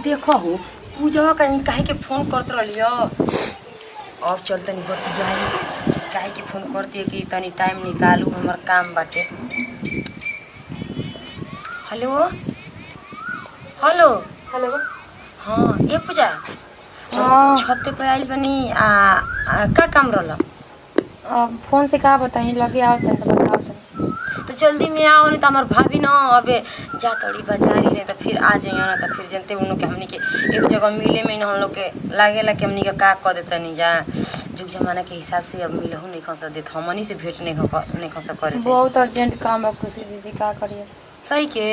देखो हो पूजवा कहीं काहे के फोन करत रहियो। अब चल तनी बतियाई काहे के फोन करती कि तनी टाइम निकालू हमर काम बाटे। Hello hello. हेलो। हाँ ये पूजा हाँ। छत पे आइल बनी का काम रहला। फोन से का बताई लगे आओ तन तो बताओ तन। तो जल्दी में आओ नहीं तो हमार भाभी ना अबे जा तड़ी बाजारी नहीं तो फिर आ जाइयो ना तो फिर जनते उन लोग के हमनी के एक जगह मिले में हम लोग के लागेला कि हमनी के का कर देता नहीं जा जुग जमाना के हिसाब से अब मिलहु नहीं खस देत हमनी से भेंट नहीं खस करे दे। बहुत अर्जेंट काम है खुशी दीदी का करिए। सही के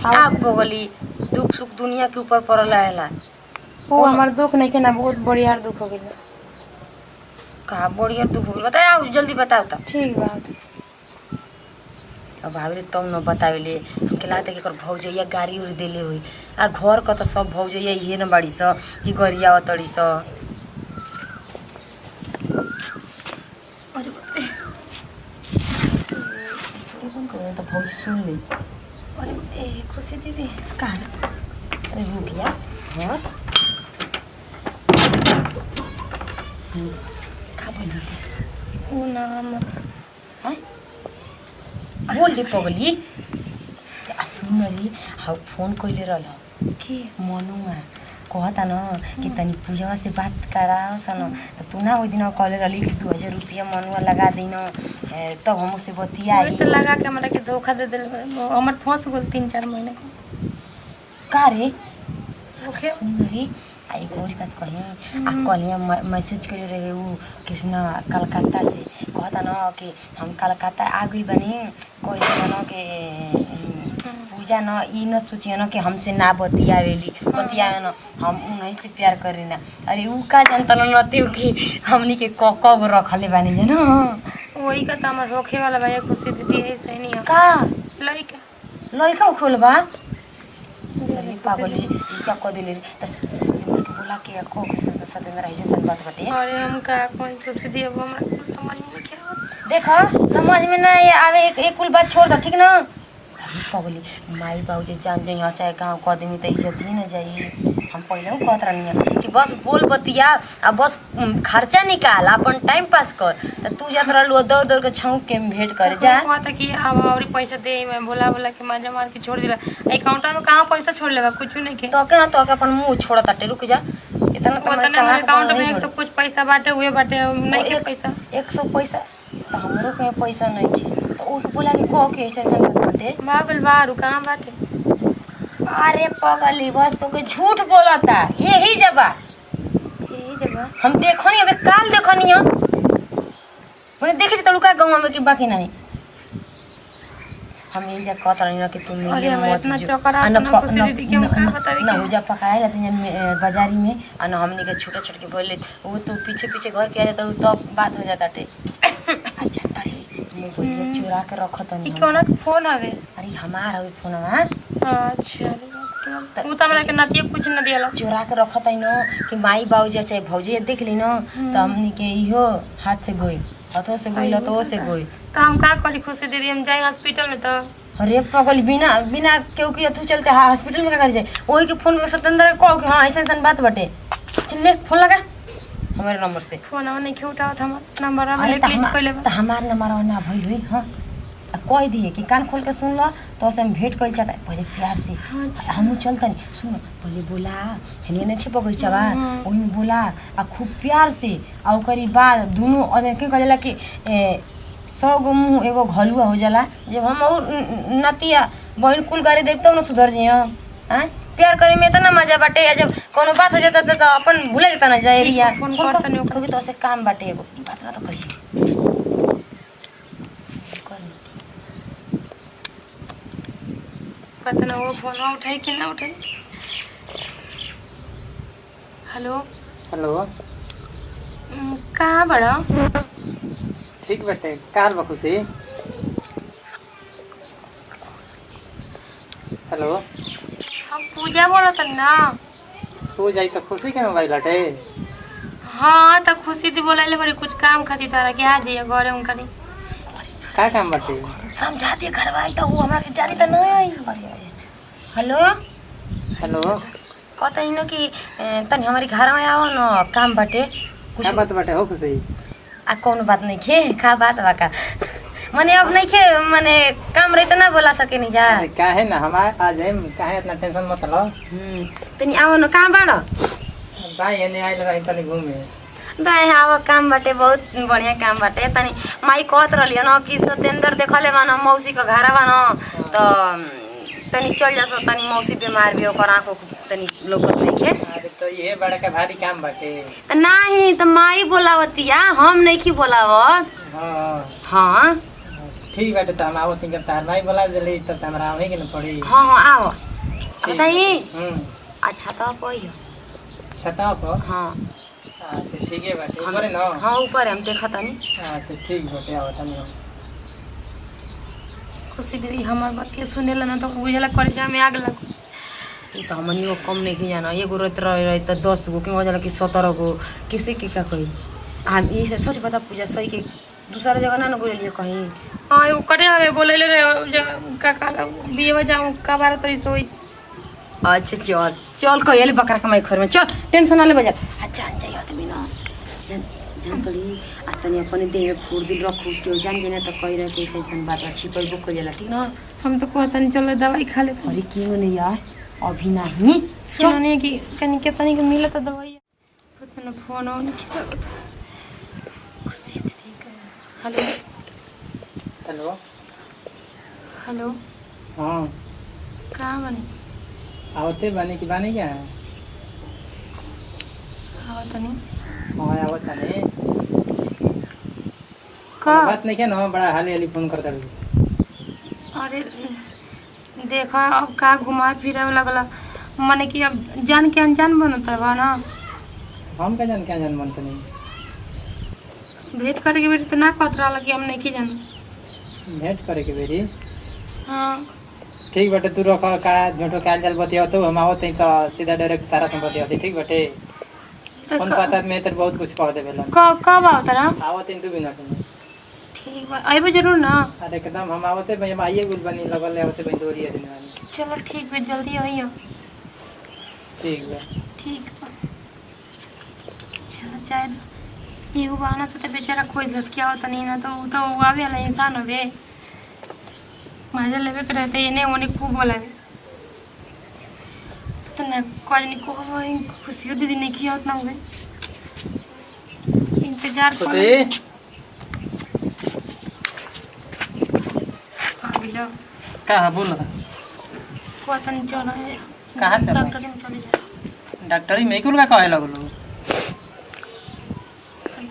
आप बोगली दुख सुख दुनिया के ऊपर पड़ल रहेला। वो हमार दुख नहीं के ना बहुत बढ़िया दुख हो गइल। का बढ़िया दुख हो गइल बताओ जल्दी बताओ त। ठीक बात। अब भाभी तब न बतावेले हमके लागत कि भौजैया गाड़ी उड़ी देले हुई आ घर का तो सब भौजैया इहे न बाड़ी स कि गरिया अतड़ी स। अरे बाप रे तो भौज सुन ले। अरे खुशी दीदी का अरे रुक या हाँ का बोल वो ना मत हैं बोल दे पगली आ सुन रे हाँ फोन कइले रहल की मनुआ कहता न कि तनी पूजवा से बात कराओ सन तो तू ना ओइ दिन कहले रहली कि 2000 रुपया मनुआ लगा देन तब हम से बतियाई तो लगा के हमरा के धोखा दे दिल हमर फंस गेल 3-4 महीने का रे ओके। सुन रे आ एक और बात कही आ कल मैसेज करे रहे उ कृष्णा कलकत्ता से कहता न कि हम कलकत्ता आ गई बनी कह न कि पूजा न ई न सोचिए न कि हमसे ना बतियावेली बतियावे न हम उन्हीं से प्यार करे ना। अरे उ का जानता न नतियो कि हमनी के कब रखले बानी न वही का तो हमार होखे वाला भैया खुशी दीदी ऐसे नहीं है का लइका लइका खोलबा। अरे पागली ई क्या कह दिले त सतेंद्र के बोला के को सतेंद्र ऐसे सन बात बाटे। अरे हम का कोई खुशी दी अब हमरा कुछ समझ में नहीं आवा। देखा समझ में ना आवे एक कुल बात छोड़ दो ठीक ना। अरे पागली माई बाबूजी जान जाई यहाँ चाहे गाँव कह देमी तो इज्जत ही न जाई। हम पहले कहत रहनी कि बस बोल बतिया आ बस खर्चा निकाल अपन टाइम पास कर तो तू जात रहलू दौड़ दौड़ के छौक के भेंट करे जा। कहता कि अब और पैसा दे मैं बोला बोला के मजा मार के छोड़ दिला अकाउंट में कहां पैसा छोड़ लेबा कुछ नहीं के तो के ना तो के अपन मुंह छोड़ ताटे रुक जा इतना तो मैं उतना अकाउंट में सब कुछ पैसा बाटे हुए बाटे नहीं के पैसा 100 पैसा तो हमरो के पैसा नहीं के तो उ बोला कि कह के ऐसे ऐसे बाटे भागल बाहर कहां बाटे। अरे पगली बस तो के झूठ बोलता यही जबा यही जगह हम देखनी अबे काल देखनी हम मैंने देखे तो लुका गांव में कि बाकी नहीं हम यही जा कहत रही ना कि तुम अरे मिले हमारे मत इतना जो चौकड़ा ना खुशी दीदी के हम का बतावे ना के हो जा पकाए रहते बाजारी में और ना हमने के छोटा छोटा के बोले वो तो पीछे पीछे घर के आ जाता तो बात हो जाता टे अच्छा तारी मैं बोल चुरा के रखत ई नहीं कोना के फोन आवे। अरे हमार है फोन में अच्छा उ त हमरा के नतिया कुछ न दियाला चुरा के रखत है न कि माई बाबूजी चाहे भौजी देख ली न तो हमनी के इहो हाथ से गोई हाथों से गोई लतो से गोई तो हम का करी खुशी दीदी हम जाए हॉस्पिटल में तो अरे पगल बिना बिना केहू के तू चलते हॉस्पिटल में का कर जाए वही के फोन के सतेंद्र के कहो कि हां ऐसा ऐसा बात बटे चल ले फोन लगा हमारे नंबर से फोन नहीं के उठावत हमर नंबर में लिस्ट कर लेबा तो हमार नंबर ना भइल हुई हां कह दिए कि कान खोल के सुन लो तो से हम भेंट कर जाता पहले प्यार से हम चलता नहीं सुन पहले बोला हेने नहीं बगीचा बा वही में बोला आ खूब प्यार से आ ओकरी बाद दोनों के कहेला कि 100 गो मुँह एगो घलुआ हो जाला जब हम और नतिया बहन कुल गाड़ी देव तब न सुधर जी हैं प्यार करे में इतना मजा बाटे जब कोनो बात हो जाता तो अपन भूले जाता ना जाए रिया फोन कभी तो से काम बाटे एगो ई बात ना तो कही पता ना वो फोन उठाई कि ना उठाई। हेलो हेलो कहाँ बड़ा ठीक बाटे काल बा खुशी। हेलो हम पूजा बोलत ना तू जाई तो खुशी के मोबाइल हटे। हाँ तो खुशी दी बोलाइले बड़ी कुछ काम खातिर तारा के आ जाइए घरे उनका दी का काम बाटे समझा दे घरवाई तो वो हमरा से जानी तो नहीं आई। हेलो हेलो कहता न कि तनी हमारी घर में आओ न काम बाटे क्या बात बाटे हो खुशी? आ कौन बात नहीं खे का बात बा का मने अब नहीं खे मने काम रही तो ना बोला सके नहीं जा अरे काहे ना हम आ जाए, काहे इतना टेंशन मत लो। तनी आओ न कहाँ बाड़ भाई एने आइल रही तनी घूमे। भाई हाँ काम बाटे बहुत बढ़िया काम बाटे तनी माई कहत रही न कि सत्येंद्र देखले बा न मौसी का घरा बा न तो तनी चल जा तनी मौसी बीमार भी ओकर आँखों तनी लोकत नहीं खे। अरे तो ये बड़ा का भारी काम बाटे। नहीं तो माई बोलावतिया हम नहीं की बोलावत। हाँ हाँ ठीक बाटे तो हम आवत जब तार भाई बोला जल्दी तब हमरा आवे के न पड़ी। हाँ हाँ आओ बताइए। हम्म अच्छा तो पहियो छता पर। हाँ अच्छा ठीक है बाटे ऊपर न। हाँ ऊपर हम देखा तनी। अच्छा ठीक बाटे आवत हम। खुशी दीदी हमार बात के सुनेला ना तो बुझेला कलेजा में आग लग। ये तो हमनियो कम नहीं की जाना एगो रहत रहे तो 10 गो क्यों जाला कि 17 गो किसी के का कही। हम ये से सच बता पूजा सही के दूसरा जगह ना बोलिए कहीं। हां वो करे हवे बोलेले रे का बियाह जाऊं का बार तरी सोई। अच्छा चल चल कहिए बकरा कमाई घर में चल टेंशन ना ले बजा। अच्छा जान जाइए आदमी ना जान जान तड़ी आ तनी अपने देह में फूर दिल रखू के जान जेना तो कहि रहे कैसे ऐसा बात अच्छी पर बुक हो जाला ठीक ना। हम तो कहता नहीं चलो दवाई खा ले। अरे क्यों नहीं यार अभी नहीं सुनने की कनी के तनी के मिले तो दवाई पता ना फोन ऑन किया। खुशी दीदी का हेलो हेलो हेलो हाँ कहाँ बनी आवते बने की बानी क्या है? आवत नहीं हाँ आवत नहीं का बात नहीं क्या ना बड़ा हाली हाली फोन करता रही। अरे देखा अब का घुमा फिरे लगला माने कि अब जान के अनजान बनता बा ना। हम क्या जान मनते नहीं। भेंट करे के बेरी तो ना कहत रहा कि हम नहीं की जान। भेंट करे के बेरी हाँ ठीक बाटे तू रख का झूठो काल जल बतिया तो हम आवत नहीं तो सीधा डायरेक्ट तारा से बतिया ठीक बाटे। तो फोन पता में तो बहुत कुछ कह देबेला। कब आओ तरा आवत नहीं 2 मिनट में। ठीक बा आइबो जरूर ना। अरे एकदम हम आवते भाई हम आइए गुल बनी लगल आवते भाई दोरिया दिन वाली। चलो ठीक बा जल्दी आइयो। ठीक बा ठीक बा चलो चाहे ये बहाना से तो बेचारा कोई जस क्या होता नहीं ना तो आवे वाला इंसान होवे मजा लेवे के रहते ये नहीं होने खूब बोलावे तो ना कॉलेज को खुशी दीदी ने किया उतना हुए इंतजार खुशी हाँ बिलो कहाँ बोल को पता नहीं चला है कहाँ चला? डॉक्टर में चले जाए डॉक्टरी में कुल का कहे लगलो।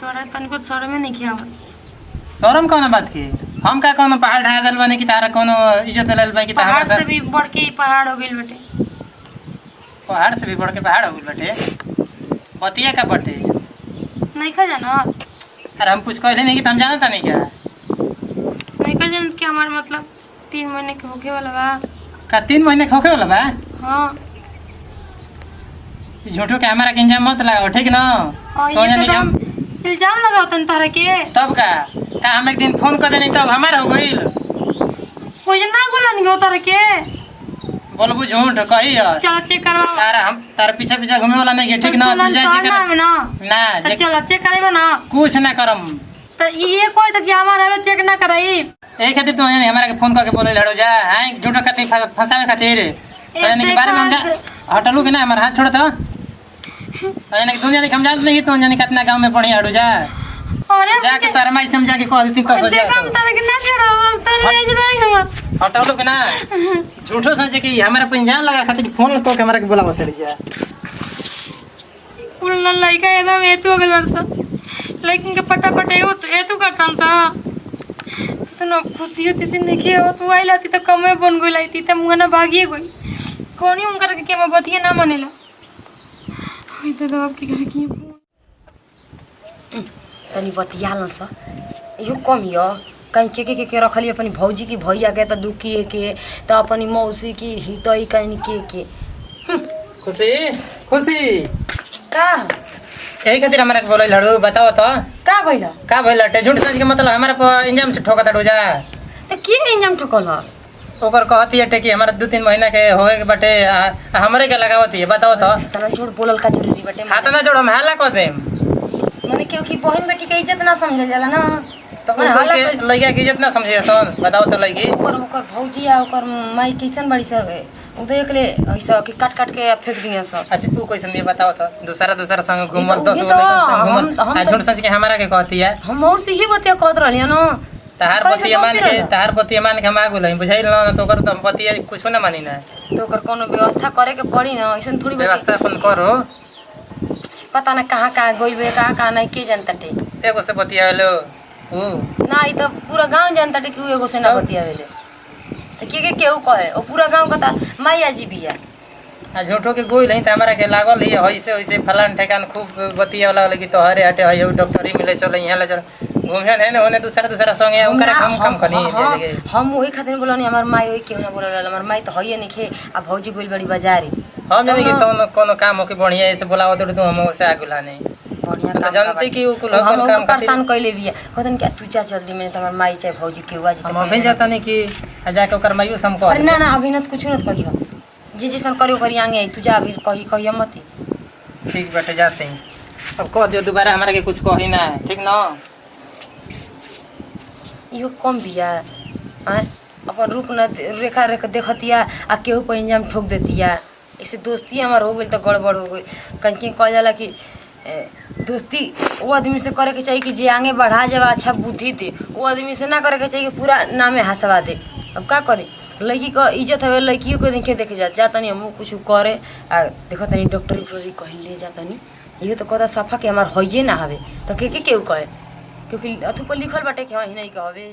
तोरा तनिको शर्म नहीं किया शर्म कौन बात के? हम का कोनो पहाड़ ढा दल बने कि तारा कोनो इज्जत लेल बने कि पहाड़ तारा से भी बढ़ के पहाड़ हो गइल बेटे। पहाड़ से भी बढ़ के पहाड़ हो गइल बटे। बतिया का बटे नहीं खा जाना अरे हम कुछ कहले नहीं कि तुम जानता नहीं क्या? नहीं खा जाना कि हमारे मतलब 3 महीने के होके वाला बा। का 3 महीने खोखे वाला बा? हाँ झूठो कैमरा के इंजाम मत लगाओ ठीक ना। और तो ये यानी तो हम इल्जाम लगाओ तन तारा के तब का हम एक दिन फोन कर देनी तब हमारा हो गइल। कोई ना बोला नहीं हो तारा के बोलबू झूठ कही चलो चेक करवाओ। तारा पीछे पीछे घूमे वाला नहीं है ठीक ना। तू जा जे कर ना तो चलो चेक कराइबो ना कुछ ना करम। तो ये कोई तो कि हमारा चेक ना कराई एक खातिर तो यानी हमारा के फोन करके बोले लड़ो जा हैं झूठो खातिर फंसावे खातिर तो यानी के बारे में हम हटलू कि ना हमारा हाथ छोड़ तो यानी तू यानी हम जानते नहीं तो यानी कितना गांव में पढ़ी हड़ू जा अरे जाके तारा माई समझा के कह देती कसो जा देखो हम तारा के ना छोड़ो हम तो ले जाएंगे हम हटलू कि ना झूठो सोचे कि हमारा पंजान लगा खातिर फोन को के हमारा के बोला बता जा उल्ला लइका एकदम एतु हो गइल बरता लेकिन के पटापट एतु करतान ता तो ना खुशी होती थी देखिए हो तू आइला थी तो कमे बन गइल आई त मुंगा ना भागिए गई कोनी उनकर के मैं बतिए ना मानेला होई त अब की करे की तनी बतियाल स यो कम यो कहीं के रखली अपनी भौजी की भैया के तो दुखी के तो अपनी मौसी की हितई कहीं के खुशी खुशी का यही खातिर हमारा के बोले लड़ू बताओ तो का भइला का भइल लटे झूठ सच के मतलब हमारा पर इंजाम ठोका तड़ू जा तो के इंजाम ठोकल ह ओकर कहती है कि हमारा 2-3 महीना के होए के बाटे हमरे के लगावती है बताओ तो तना झूठ बोलल का जरूरी बाटे हाथ ना जोड़ो हाला कर दे माने क्योंकि बहन बेटी के इज्जत ना समझल जाला ना तो ओकर के लइका के इज्जत ना समझे सन बताओ तो लइकी ओकर भौजी आ ओकर माई कैसन बड़ी से उ तो एकले ऐसा कि काट काट के फेंक दिए सब। अच्छा तू कैसन भी बताओ तो दूसरा संग घूमल तो 10 ये गो तो संग हम घूमल झूठ सच के हमारा के कहती है हम और से ही बतिया कहत रहलिए न तहार पति मान के हम आगु लई बुझाइल न तो ओकर तो पति कुछ ना मानी ना तो ओकर कोनो व्यवस्था करे के पड़ी ना ऐसन थोड़ी व्यवस्था अपन करो पता ना कहाँ कहाँ गइल कहाँ नहीं के जानता टे एगो से बतियालो ओ ना ई तो पूरा गांव जानता टे कि एगो से ना बतियावेले तो के केहू कहे ओ पूरा गांव का माई आजी बिया आ झूठो के गोई नहीं त हमरा के लागल है ऐसे ऐसे फलान ठेकान खूब बतिया वाला लगी तो हरे हटे है डॉक्टरी मिले चल यहां ले चल घूमे है ने ओने दूसरा संगे ओकरा कम कनी हम वही खातिर बोलनी हमर माई होई केहू ना बोलल हमर माई तो हइए नहीं खे आ भौजी गोइल बड़ी बाजारी हम जाने कि तो कोनो काम हो के बढ़िया ऐसे बुलाओ तो हम से आगुला नहीं बढ़िया तो जानते कि उ कुल हम काम परेशान कइले बिया कहतन कि तू जा जल्दी मैंने हमर माई चाहे भौजी केहू आ हम अभी जाता नहीं कि जाके ओकर माइयो सम कह अरे ना अभी न कुछ न कहियो जी जैसन करियो करी आगे तू जा अभी कहियो मत ठीक बैठे जाते हैं अब कह दियो दोबारा हमरा के कुछ कही ना ठीक ना इहो कम बिया आय अपन रूप न रेखा देखतिया आ केहू पर इंजाम ठोक देतिया ऐसे दोस्ती हमार हो गई तो गड़बड़ हो गई कहीं कह जाला कि दोस्ती वो आदमी से करे के चाहिए कि जे आगे बढ़ा जावा अच्छा बुद्धि दे वो आदमी से ना करे के चाहिए कि पूरा नामे हंसवा दे। अब का करे लड़की का इज्जत है लड़कियों को देखे जा तनी हम कुछ करे आ देखो तनी डॉक्टरी कहीं ले जा तनी ये तो कहता सफा के हमार होइए ना हवे तो के केहू कहे क्योंकि अथु पर लिखल बाटे कि हाँ ही नहीं कहवे।